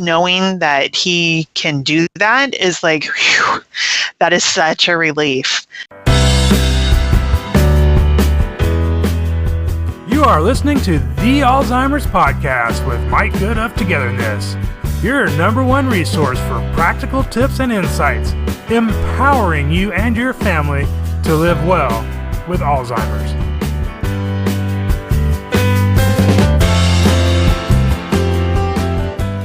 knowing that he can do that is like, whew, that is such a relief. You are listening to the Alzheimer's Podcast with Mike Good of Togetherness, your number one resource for practical tips and insights, empowering you and your family to live well with Alzheimer's.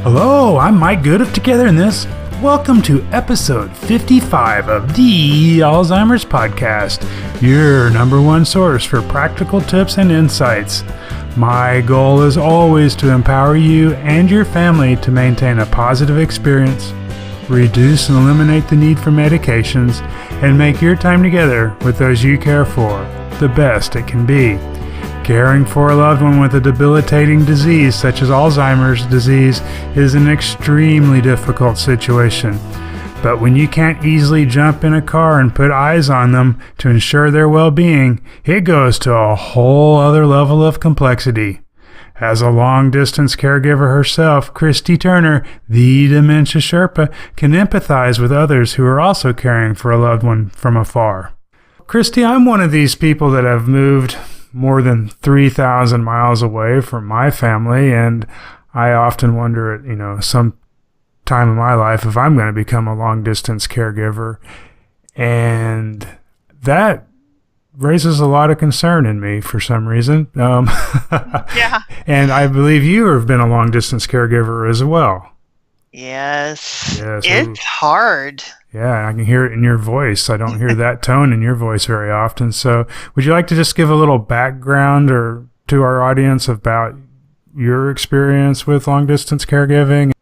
Hello, I'm Mike Good of Togetherness. Welcome to episode 55 of the Alzheimer's Podcast, your number one source for practical tips and insights. My goal is always to empower you and your family to maintain a positive experience, reduce and eliminate the need for medications, and make your time together with those you care for the best it can be. Caring for a loved one with a debilitating disease such as Alzheimer's disease is an extremely difficult situation. But when you can't easily jump in a car and put eyes on them to ensure their well-being, it goes to a whole other level of complexity. As a long-distance caregiver herself, Christy Turner, the Dementia Sherpa, can empathize with others who are also caring for a loved one from afar. Christy, I'm one of these people that have moved more than 3,000 miles away from my family, and I often wonder at, some time in my life if I'm going to become a long-distance caregiver, and that raises a lot of concern in me for some reason. Yeah. And I believe you have been a long-distance caregiver as well. Yes. It's hard. Yeah, I can hear it in your voice. I don't hear that tone in your voice very often. So would you like to just give a little background to our audience about your experience with long-distance caregiving?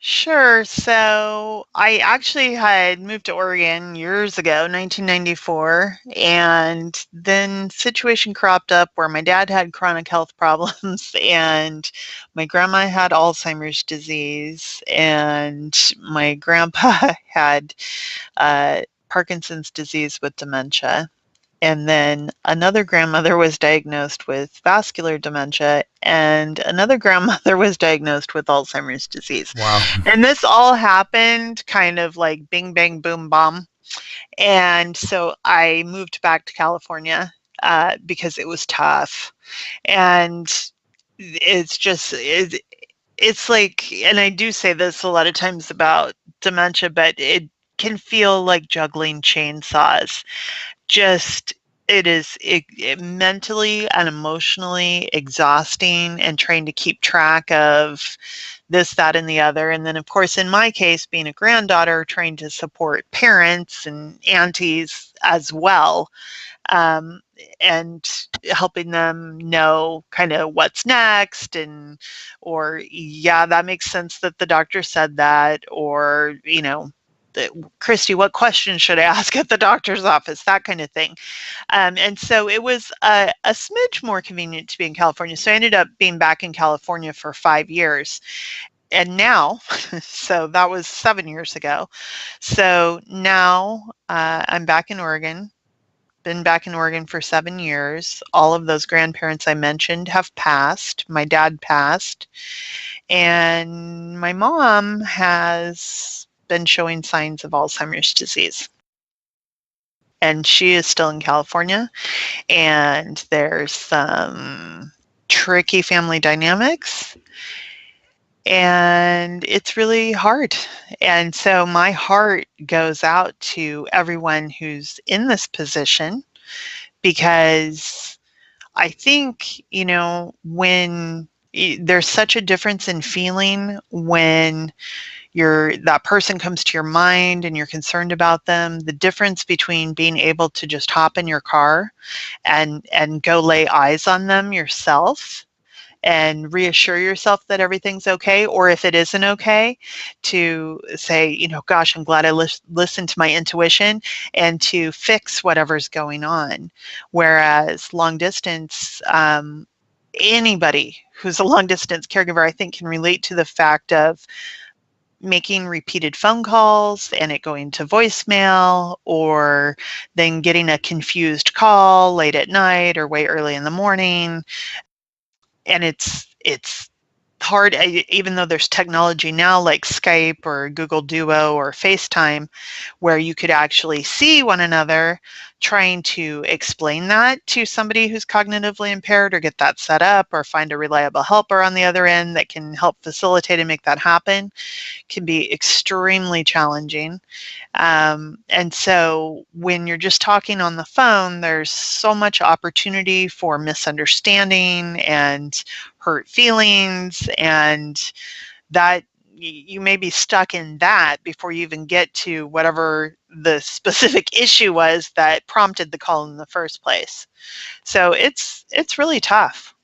Sure. So I actually had moved to Oregon years ago, 1994, and then situation cropped up where my dad had chronic health problems and my grandma had Alzheimer's disease and my grandpa had Parkinson's disease with dementia. And then another grandmother was diagnosed with vascular dementia, and another grandmother was diagnosed with Alzheimer's disease. Wow. And this all happened kind of like bing, bang, boom, bomb. And so I moved back to California because it was tough. And it's like, and I do say this a lot of times about dementia, but it can feel like juggling chainsaws. It is mentally and emotionally exhausting, and trying to keep track of this, that, and the other. And then, of course, in my case, being a granddaughter, trying to support parents and aunties as well, and helping them know kind of what's next, or yeah, that makes sense that the doctor said that, or, Christy, what question should I ask at the doctor's office? That kind of thing. And so it was a smidge more convenient to be in California. So I ended up being back in California for 5 years. And now, so that was 7 years ago. So now I'm back in Oregon. Been back in Oregon for 7 years. All of those grandparents I mentioned have passed. My dad passed. And my mom has been showing signs of Alzheimer's disease. And she is still in California. And there's some tricky family dynamics. And it's really hard. And so my heart goes out to everyone who's in this position, because I think, when there's such a difference in feeling when that person comes to your mind and you're concerned about them, the difference between being able to just hop in your car and go lay eyes on them yourself and reassure yourself that everything's okay, or if it isn't okay, to say, gosh, I'm glad I listened to my intuition, and to fix whatever's going on. Whereas long distance, anybody who's a long distance caregiver, I think, can relate to the fact of making repeated phone calls and it going to voicemail, or then getting a confused call late at night or way early in the morning. And it's hard, even though there's technology now like Skype or Google Duo or FaceTime, where you could actually see one another, trying to explain that to somebody who's cognitively impaired or get that set up or find a reliable helper on the other end that can help facilitate and make that happen can be extremely challenging. And so when you're just talking on the phone, there's so much opportunity for misunderstanding and hurt feelings, and that you may be stuck in that before you even get to whatever the specific issue was that prompted the call in the first place. So it's really tough.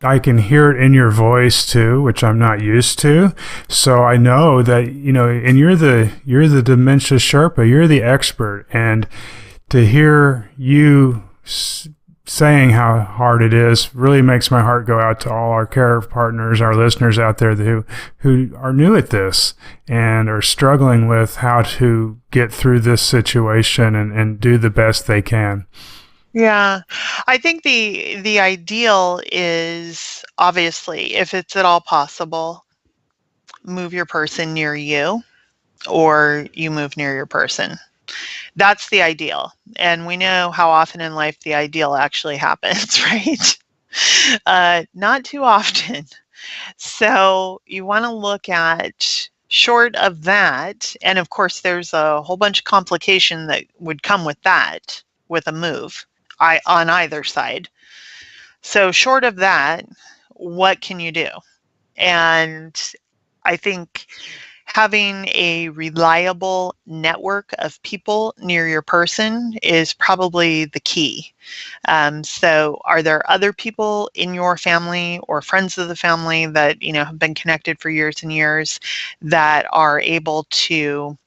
I can hear it in your voice too, which I'm not used to. So I know that, and you're the Dementia Sherpa, you're the expert. And to hear you saying how hard it is really makes my heart go out to all our care partners, our listeners out there who are new at this and are struggling with how to get through this situation and do the best they can. Yeah, I think the ideal is, obviously, if it's at all possible, move your person near you, or you move near your person. That's the ideal. And we know how often in life the ideal actually happens, right? Not too often. So you want to look at, short of that, and of course there's a whole bunch of complication that would come with that, with a move on either side. So short of that, what can you do? And I think having a reliable network of people near your person is probably the key. So are there other people in your family or friends of the family that, have been connected for years and years that are able to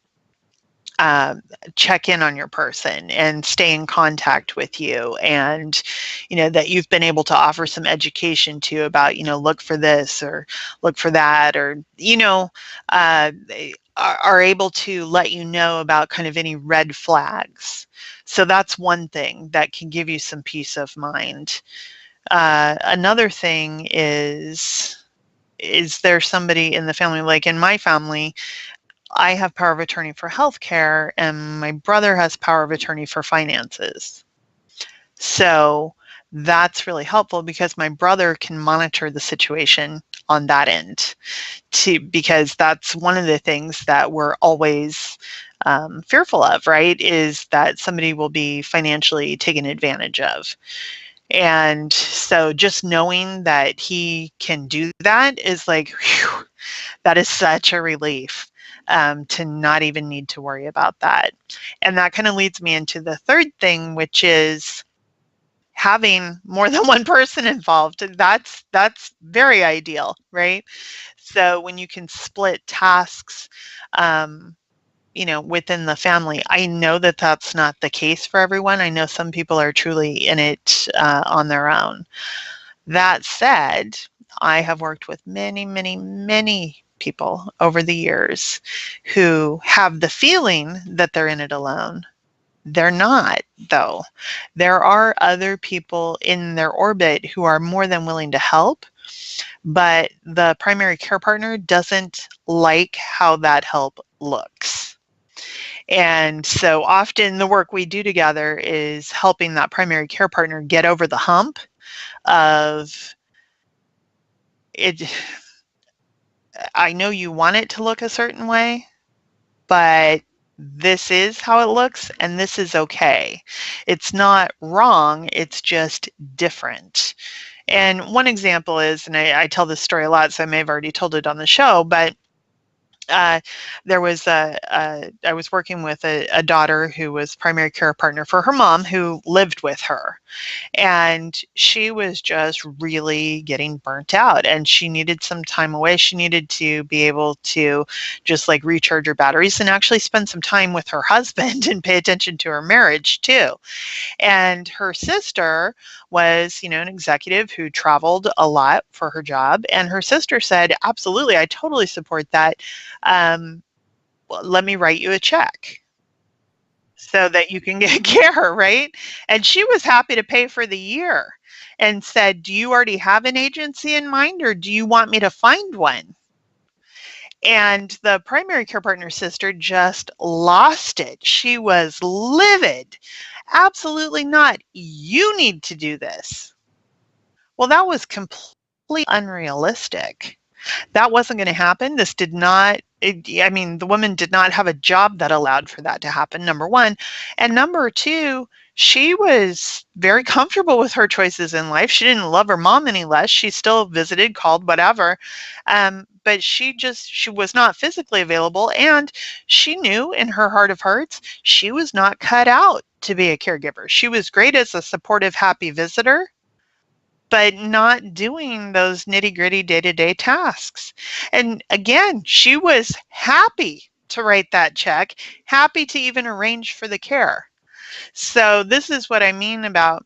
check in on your person and stay in contact with you, and that you've been able to offer some education to about look for this or look for that, or they are able to let you know about kind of any red flags. So that's one thing that can give you some peace of mind. Another thing is there somebody in the family, like in my family, I have power of attorney for healthcare, and my brother has power of attorney for finances. So that's really helpful because my brother can monitor the situation on that end because that's one of the things that we're always fearful of, right? Is that somebody will be financially taken advantage of. And so just knowing that he can do that is like, whew, that is such a relief. To not even need to worry about that. And that kind of leads me into the third thing, which is having more than one person involved. That's very ideal, right? So when you can split tasks, within the family. I know that that's not the case for everyone. I know some people are truly in it on their own. That said, I have worked with many, many, many people over the years who have the feeling that they're in it alone. They're not, though. There are other people in their orbit who are more than willing to help, but the primary care partner doesn't like how that help looks. And so often the work we do together is helping that primary care partner get over the hump of it. I know you want it to look a certain way, but this is how it looks, and this is okay. It's not wrong, it's just different. And one example is, and I tell this story a lot, so I may have already told it on the show, but there was I was working with a daughter who was primary care partner for her mom who lived with her. And she was just really getting burnt out, and she needed some time away. She needed to be able to just like recharge her batteries and actually spend some time with her husband and pay attention to her marriage too. And her sister was, an executive who traveled a lot for her job. And her sister said, absolutely, I totally support that. Let me write you a check so that you can get care, right? And she was happy to pay for the year. and said, do you already have an agency in mind, or do you want me to find one? And the primary care partner sister just lost it. She was livid. Absolutely not. You need to do this. Well, that was completely unrealistic. That wasn't going to happen. This did not, the woman did not have a job that allowed for that to happen, number one. And number two, she was very comfortable with her choices in life. She didn't love her mom any less. She still visited, called, whatever. But she was not physically available. And she knew in her heart of hearts, she was not cut out to be a caregiver. She was great as a supportive, happy visitor, but not doing those nitty-gritty day-to-day tasks. And again, she was happy to write that check, happy to even arrange for the care. So this is what I mean about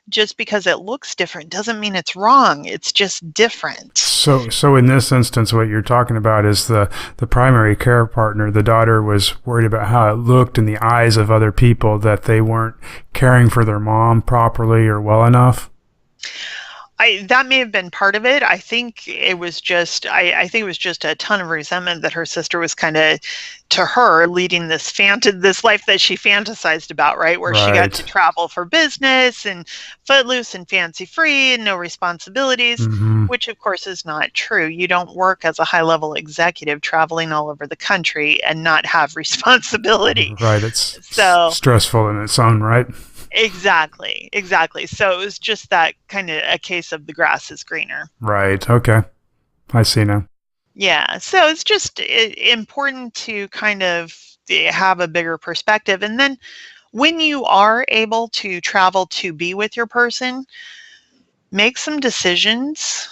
just because it looks different doesn't mean it's wrong. It's just different. So in this instance, what you're talking about is the primary care partner. The daughter was worried about how it looked in the eyes of other people, that they weren't caring for their mom properly or well enough. That may have been part of it. I think it was just, I think it was just a ton of resentment that her sister was kind of, to her, leading this life that she fantasized about, right? Where she got to travel for business and footloose and fancy free and no responsibilities, which of course is not true. You don't work as a high-level executive traveling all over the country and not have responsibility. Right. It's so stressful in its own right. Exactly. So it was just that kind of a case of the grass is greener. Right. Okay. I see now. Yeah. So it's just important to kind of have a bigger perspective. And then when you are able to travel to be with your person, make some decisions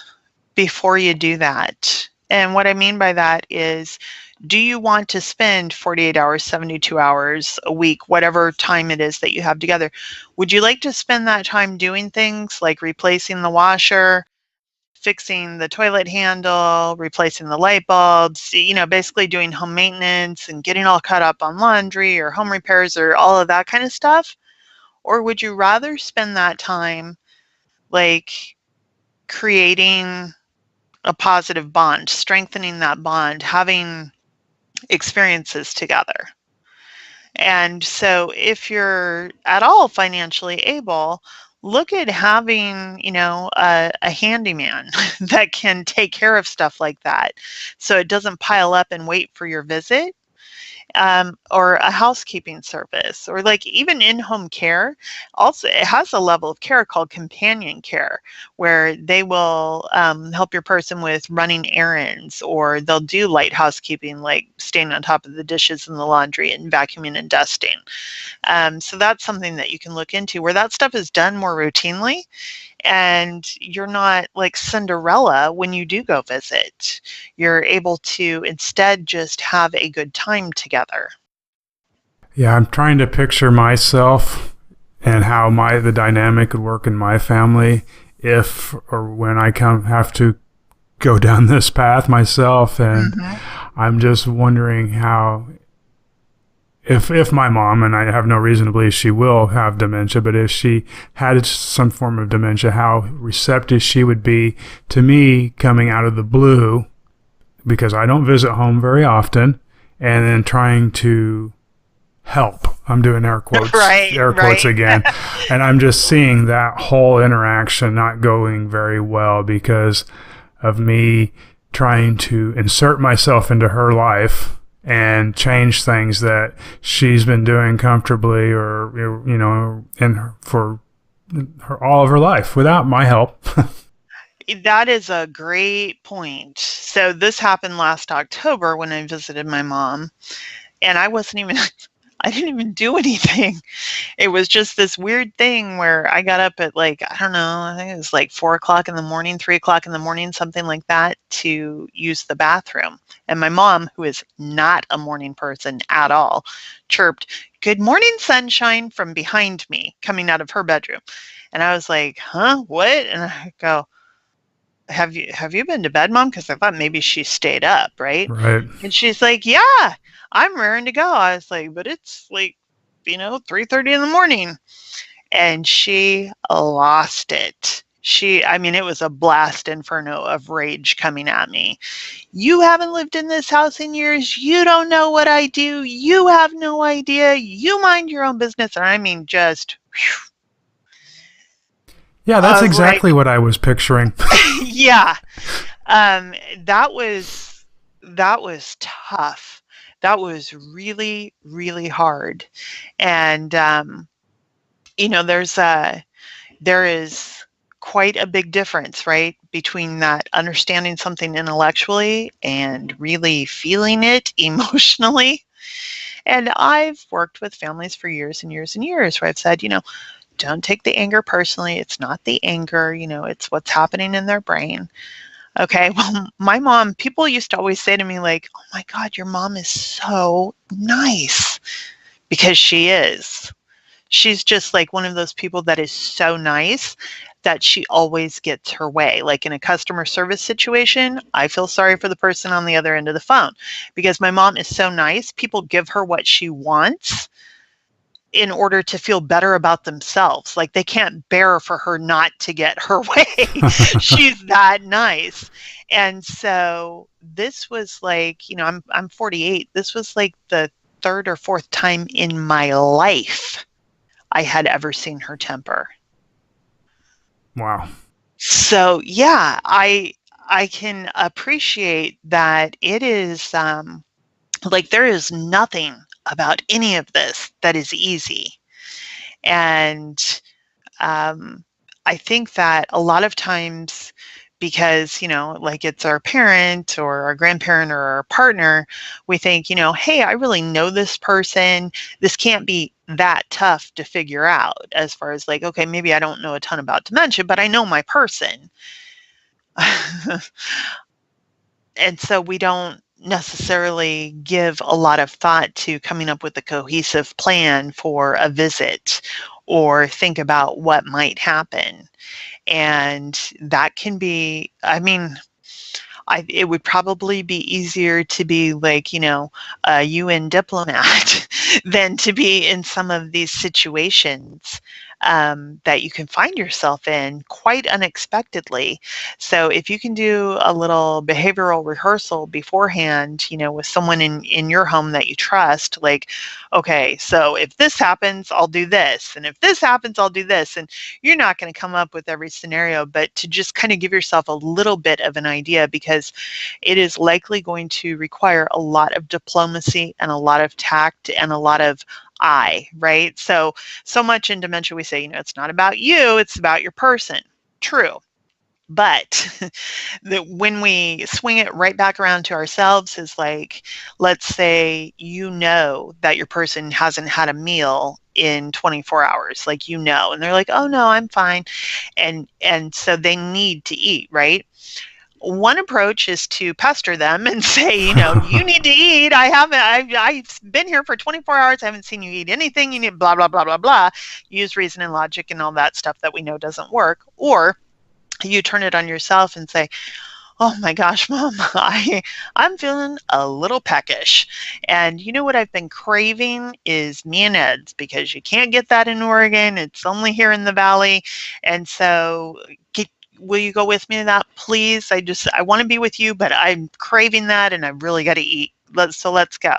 before you do that. And what I mean by that is, do you want to spend 48 hours, 72 hours a week, whatever time it is that you have together? Would you like to spend that time doing things like replacing the washer, fixing the toilet handle, replacing the light bulbs, basically doing home maintenance and getting all caught up on laundry or home repairs or all of that kind of stuff? Or would you rather spend that time like creating a positive bond, strengthening that bond, having experiences together? And so if you're at all financially able, look at having, a handyman that can take care of stuff like that, so it doesn't pile up and wait for your visit. Or a housekeeping service, or like even in-home care. Also, it has a level of care called companion care, where they will help your person with running errands, or they'll do light housekeeping, like staying on top of the dishes and the laundry and vacuuming and dusting. So that's something that you can look into, where that stuff is done more routinely, and you're not like Cinderella when you do go visit. You're able to instead just have a good time together. Yeah, I'm trying to picture myself and how the dynamic would work in my family if or when I have to go down this path myself. And I'm just wondering how, if my mom, and I have no reason to believe she will have dementia, but if she had some form of dementia, how receptive she would be to me coming out of the blue, because I don't visit home very often, and then trying to help. I'm doing air quotes, quotes again. And I'm just seeing that whole interaction not going very well because of me trying to insert myself into her life and change things that she's been doing comfortably or, for all of her life without my help. That is a great point. So this happened last October when I visited my mom, and I didn't even do anything. It was just this weird thing where I got up at I think it was like 4 o'clock in the morning, 3 o'clock in the morning, something like that, to use the bathroom. And my mom, who is not a morning person at all, chirped, "Good morning, sunshine," from behind me, coming out of her bedroom. And I was like, "Huh? What?" And I go, Have you been to bed, Mom? Because I thought maybe she stayed up, right? Right. And she's like, "Yeah, I'm raring to go." I was like, "But it's 3:30 in the morning." and she lost it. It was a blast inferno of rage coming at me. You haven't lived in this house in years. You don't know what I do. You have no idea. You mind your own business. And I mean, just, whew. Yeah, that's exactly what I was picturing. Yeah. That was tough. That was really, really hard. And, there is quite a big difference, right, between that understanding something intellectually and really feeling it emotionally. And I've worked with families for years and years and years where I've said, don't take the anger personally. It's not the anger, it's what's happening in their brain. Okay, well, my mom, people used to always say to me, like, oh my God, your mom is so nice, because she is. She's just like one of those people that is so nice that she always gets her way. Like in a customer service situation, I feel sorry for the person on the other end of the phone, because my mom is so nice. People give her what she wants in order to feel better about themselves. Like they can't bear for her not to get her way. She's that nice. And so this was like, I'm 48. This was like the third or fourth time in my life I had ever seen her temper. Wow. So yeah, I can appreciate that. It is like there is nothing about any of this that is easy. And I think that a lot of times, because, like it's our parent or our grandparent or our partner, we think, hey, I really know this person. This can't be that tough to figure out, as far as like, okay, maybe I don't know a ton about dementia, but I know my person. And so we don't necessarily give a lot of thought to coming up with a cohesive plan for a visit or think about what might happen. And that can be, it would probably be easier to be like, a UN diplomat than to be in some of these situations that you can find yourself in quite unexpectedly. So if you can do a little behavioral rehearsal beforehand, with someone in your home that you trust, like, okay, so if this happens, I'll do this. And if this happens, I'll do this. And you're not going to come up with every scenario, but to just kind of give yourself a little bit of an idea, because it is likely going to require a lot of diplomacy and a lot of tact and a lot of right? So much in dementia we say, it's not about you, it's about your person. True. But when we swing it right back around to ourselves, is like, let's say that your person hasn't had a meal in 24 hours, like, and they're like, oh no, I'm fine. And so they need to eat, right? One approach is to pester them and say, you need to eat. I've been here for 24 hours. I haven't seen you eat anything. You need blah, blah, blah, blah, blah. Use reason and logic and all that stuff that we know doesn't work. Or you turn it on yourself and say, oh my gosh, Mom, I'm feeling a little peckish. And you know what I've been craving is me and Ed's, because you can't get that in Oregon. It's only here in the Valley. And so will you go with me to that, please? I want to be with you, but I'm craving that and I really got to eat. So let's go.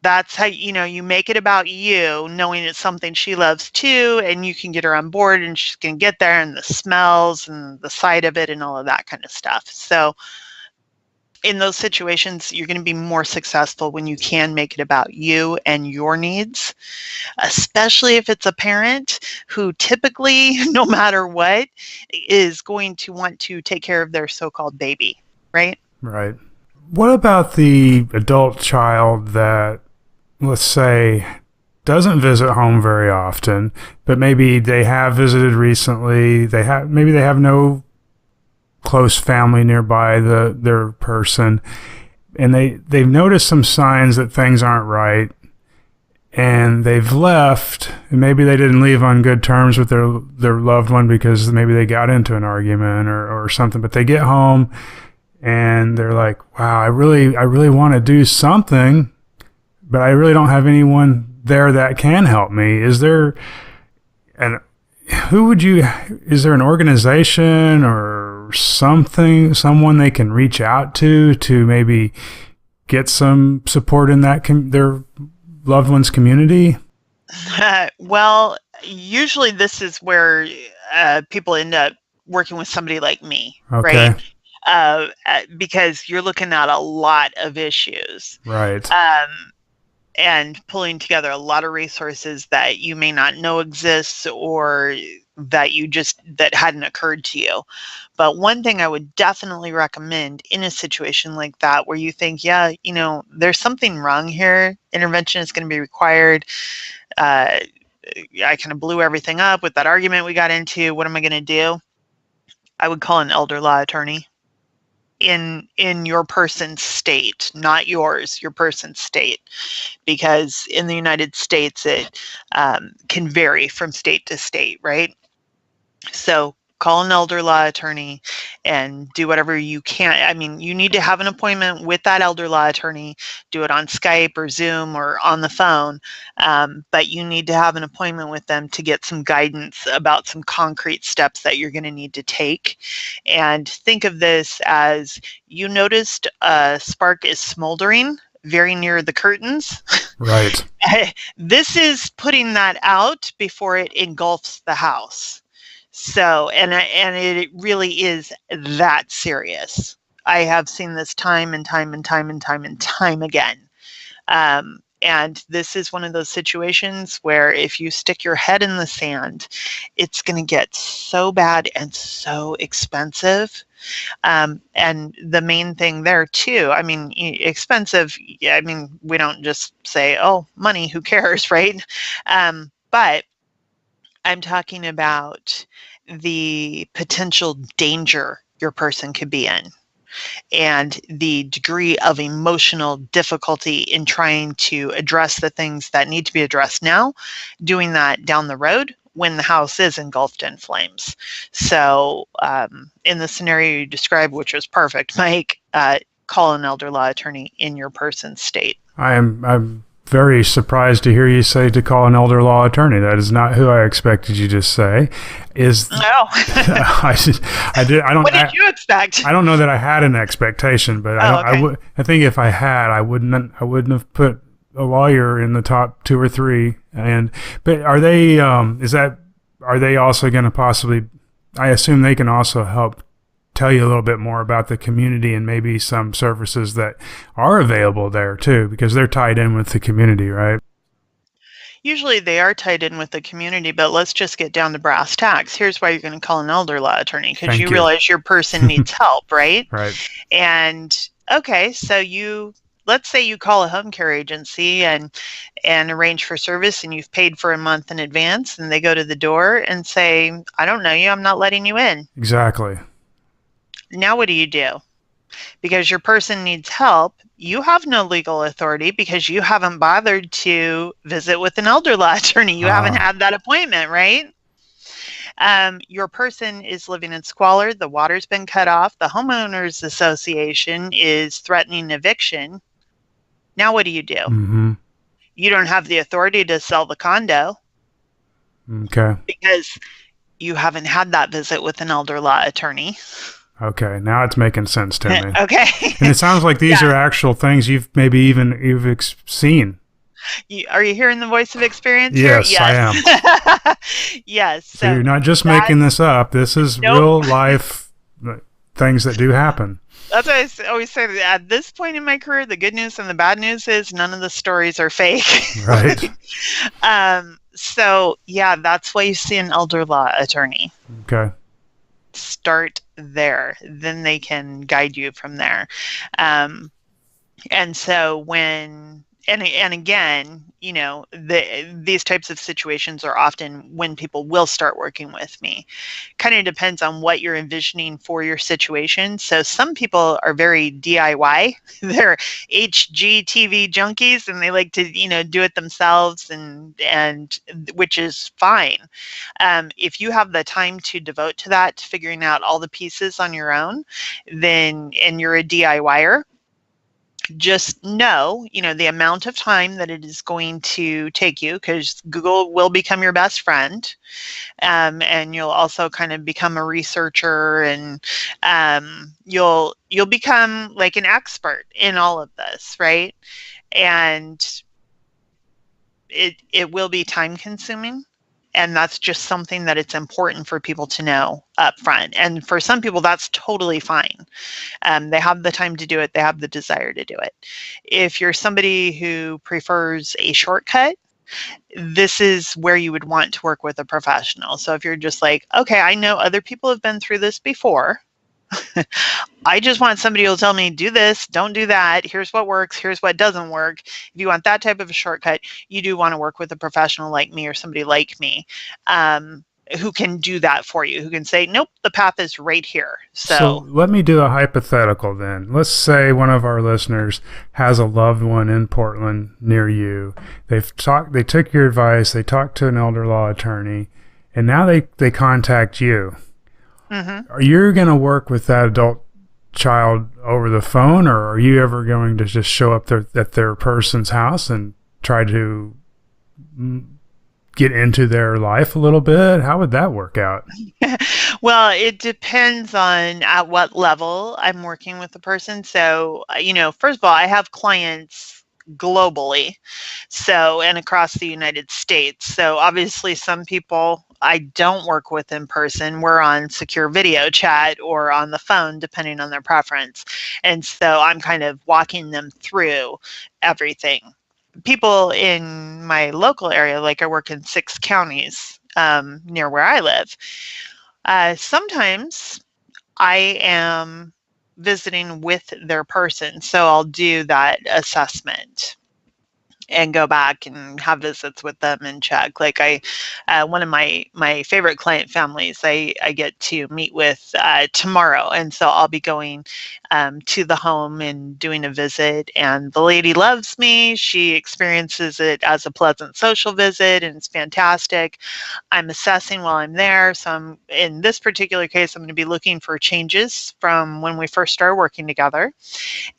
That's how, you make it about you, knowing it's something she loves too, and you can get her on board and she's going to get there, and the smells and the sight of it and all of that kind of stuff. So in those situations, you're going to be more successful when you can make it about you and your needs, especially if it's a parent who typically, no matter what, is going to want to take care of their so-called baby, right? Right. What about the adult child that, let's say, doesn't visit home very often, but maybe they have visited recently, maybe they have no close family nearby their person, and they've noticed some signs that things aren't right, and they've left, and maybe they didn't leave on good terms with their loved one because maybe they got into an argument or something, but they get home and they're like, wow, I really want to do something, but I really don't have anyone there that can help me. Is there And is there an organization or someone they can reach out to maybe get some support in their loved one's community? Well, usually this is where people end up working with somebody like me, Okay. right? Because you're looking at a lot of issues. Right. And pulling together a lot of resources that you may not know exists or that hadn't occurred to you. But one thing I would definitely recommend in a situation like that where you think, yeah, there's something wrong here, intervention is going to be required. I kind of blew everything up with that argument we got into. What am I going to do? I would call an elder law attorney in your person's state, not yours, your person's state, because in the United States it can vary from state to state, right? So call an elder law attorney and do whatever you can. I mean, you need to have an appointment with that elder law attorney. Do it on Skype or Zoom or on the phone. But you need to have an appointment with them to get some guidance about some concrete steps that you're going to need to take. And think of this as you noticed a spark is smoldering very near the curtains. Right. This is putting that out before it engulfs the house. So, and it really is that serious. I have seen this time and time and time and time and time again. And this is one of those situations where if you stick your head in the sand, it's going to get so bad and so expensive. And the main thing there too, I mean, expensive, I mean, we don't just say, oh, money, who cares, right? But I'm talking about the potential danger your person could be in and the degree of emotional difficulty in trying to address the things that need to be addressed now, doing that down the road when the house is engulfed in flames. So in the scenario you described, which was perfect, Mike, call an elder law attorney in your person's state. I'm very surprised to hear you say to call an elder law attorney. That is not who I expected you to say. No. I did. I don't. What did you expect? I don't know that I had an expectation, but Okay. I think if I had, I wouldn't have put a lawyer in the top 2 or 3. But are they? Are they also going to possibly? I assume they can also help tell you a little bit more about the community and maybe some services that are available there too, because they're tied in with the community, right? Usually they are tied in with the community, but let's just get down to brass tacks. Here's why you're going to call an elder law attorney, because you realize your person needs help, right? Right. And okay, so let's say you call a home care agency and arrange for service and you've paid for a month in advance and they go to the door and say, I don't know you, I'm not letting you in. Exactly. Now what do you do? Because your person needs help, you have no legal authority because you haven't bothered to visit with an elder law attorney. You haven't had that appointment, right? Your person is living in squalor. The water's been cut off. The homeowners association is threatening eviction. Now what do you do? Mm-hmm. You don't have the authority to sell the condo. Okay. Because you haven't had that visit with an elder law attorney. Okay, now it's making sense to me. Okay. And it sounds like these are actual things you've seen. Are you hearing the voice of experience yes, here? Yes, I am. Yes. So you're not just making this up. This is real life things that do happen. That's why I always say that at this point in my career, the good news and the bad news is none of the stories are fake. Right. So, yeah, that's why you see an elder law attorney. Okay. Start there. Then they can guide you from there. And so and again, you know, these types of situations are often when people will start working with me. Kind of depends on what you're envisioning for your situation. So some people are very DIY. They're HGTV junkies and they like to, you know, do it themselves and which is fine. If you have the time to devote to that, to figuring out all the pieces on your own, then, and you're a DIYer, just know, the amount of time that it is going to take you, because Google will become your best friend. And you'll also kind of become a researcher, and you'll become like an expert in all of this, right? And it will be time consuming. And that's just something that it's important for people to know up front. And for some people, that's totally fine. They have the time to do it. They have the desire to do it. If you're somebody who prefers a shortcut, this is where you would want to work with a professional. So if you're just like, okay, I know other people have been through this before. I just want somebody who will tell me, do this, don't do that. Here's what works. Here's what doesn't work. If you want that type of a shortcut, you do want to work with a professional like me or somebody like me who can do that for you, who can say, nope, the path is right here. So let me do a hypothetical then. Let's say one of our listeners has a loved one in Portland near you. They took your advice. They talked to an elder law attorney, and now they contact you. Mm-hmm. Are you going to work with that adult child over the phone, or are you ever going to just show up at their person's house and try to get into their life a little bit? How would that work out? Well, it depends on at what level I'm working with the person. So, first of all, I have clients globally, and across the United States. So obviously some people I don't work with in person. We're on secure video chat or on the phone, depending on their preference. And so I'm kind of walking them through everything. People in my local area, like I work in 6 counties near where I live. Sometimes I am visiting with their person. So I'll do that assessment and go back and have visits with them and check. Like one of my favorite client families, I get to meet with tomorrow. And so I'll be going to the home and doing a visit, and the lady loves me. She experiences it as a pleasant social visit, and it's fantastic. I'm assessing while I'm there. So in this particular case, I'm going to be looking for changes from when we first started working together.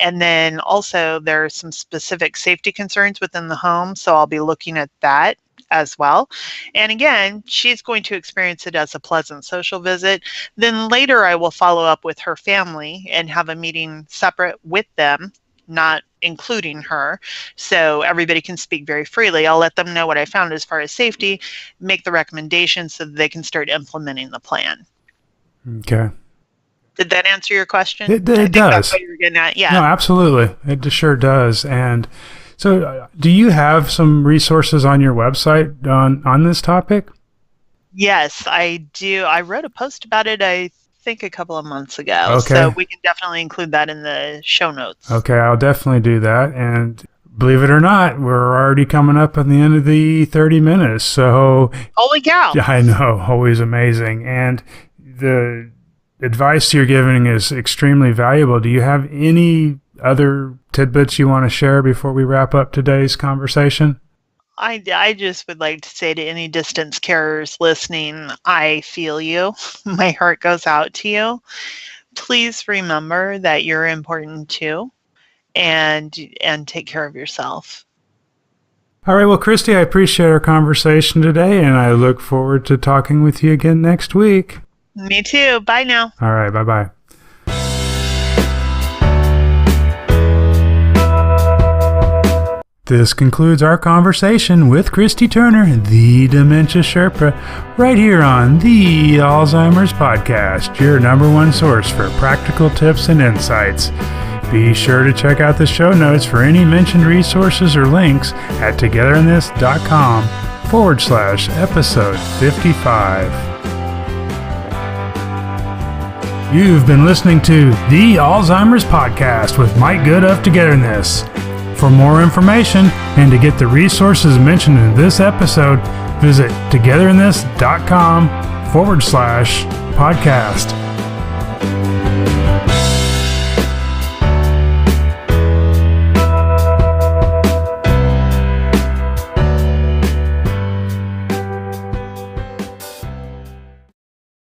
And then also there are some specific safety concerns within the home. So I'll be looking at that as well. And again, she's going to experience it as a pleasant social visit. Then later I will follow up with her family and have a meeting separate with them, not including her, so everybody can speak very freely. I'll let them know what I found as far as safety, make the recommendations so that they can start implementing the plan. Okay. Did that answer your question? It does. That's what you were getting at. Yeah. No, absolutely. It sure does. And so do you have some resources on your website on this topic? Yes, I do. I wrote a post about it, I think a couple of months ago. Okay. So we can definitely include that in the show notes. Okay, I'll definitely do that. And believe it or not, we're already coming up on the end of the 30 minutes. So holy cow. I know, always amazing. And the advice you're giving is extremely valuable. Do you have any other tidbits you want to share before we wrap up today's conversation? I just would like to say to any distance carers listening, I feel you. My heart goes out to you. Please remember that you're important too, and take care of yourself. All right. Well, Christy, I appreciate our conversation today, and I look forward to talking with you again next week. Me too. Bye now. All right. Bye-bye. This concludes our conversation with Christy Turner, the Dementia Sherpa, right here on the Alzheimer's Podcast, your #1 source for practical tips and insights. Be sure to check out the show notes for any mentioned resources or links at togetherinthis.com/episode 55. You've been listening to the Alzheimer's Podcast with Mike Good of Togetherness. For more information and to get the resources mentioned in this episode, visit togetherinthis.com/podcast.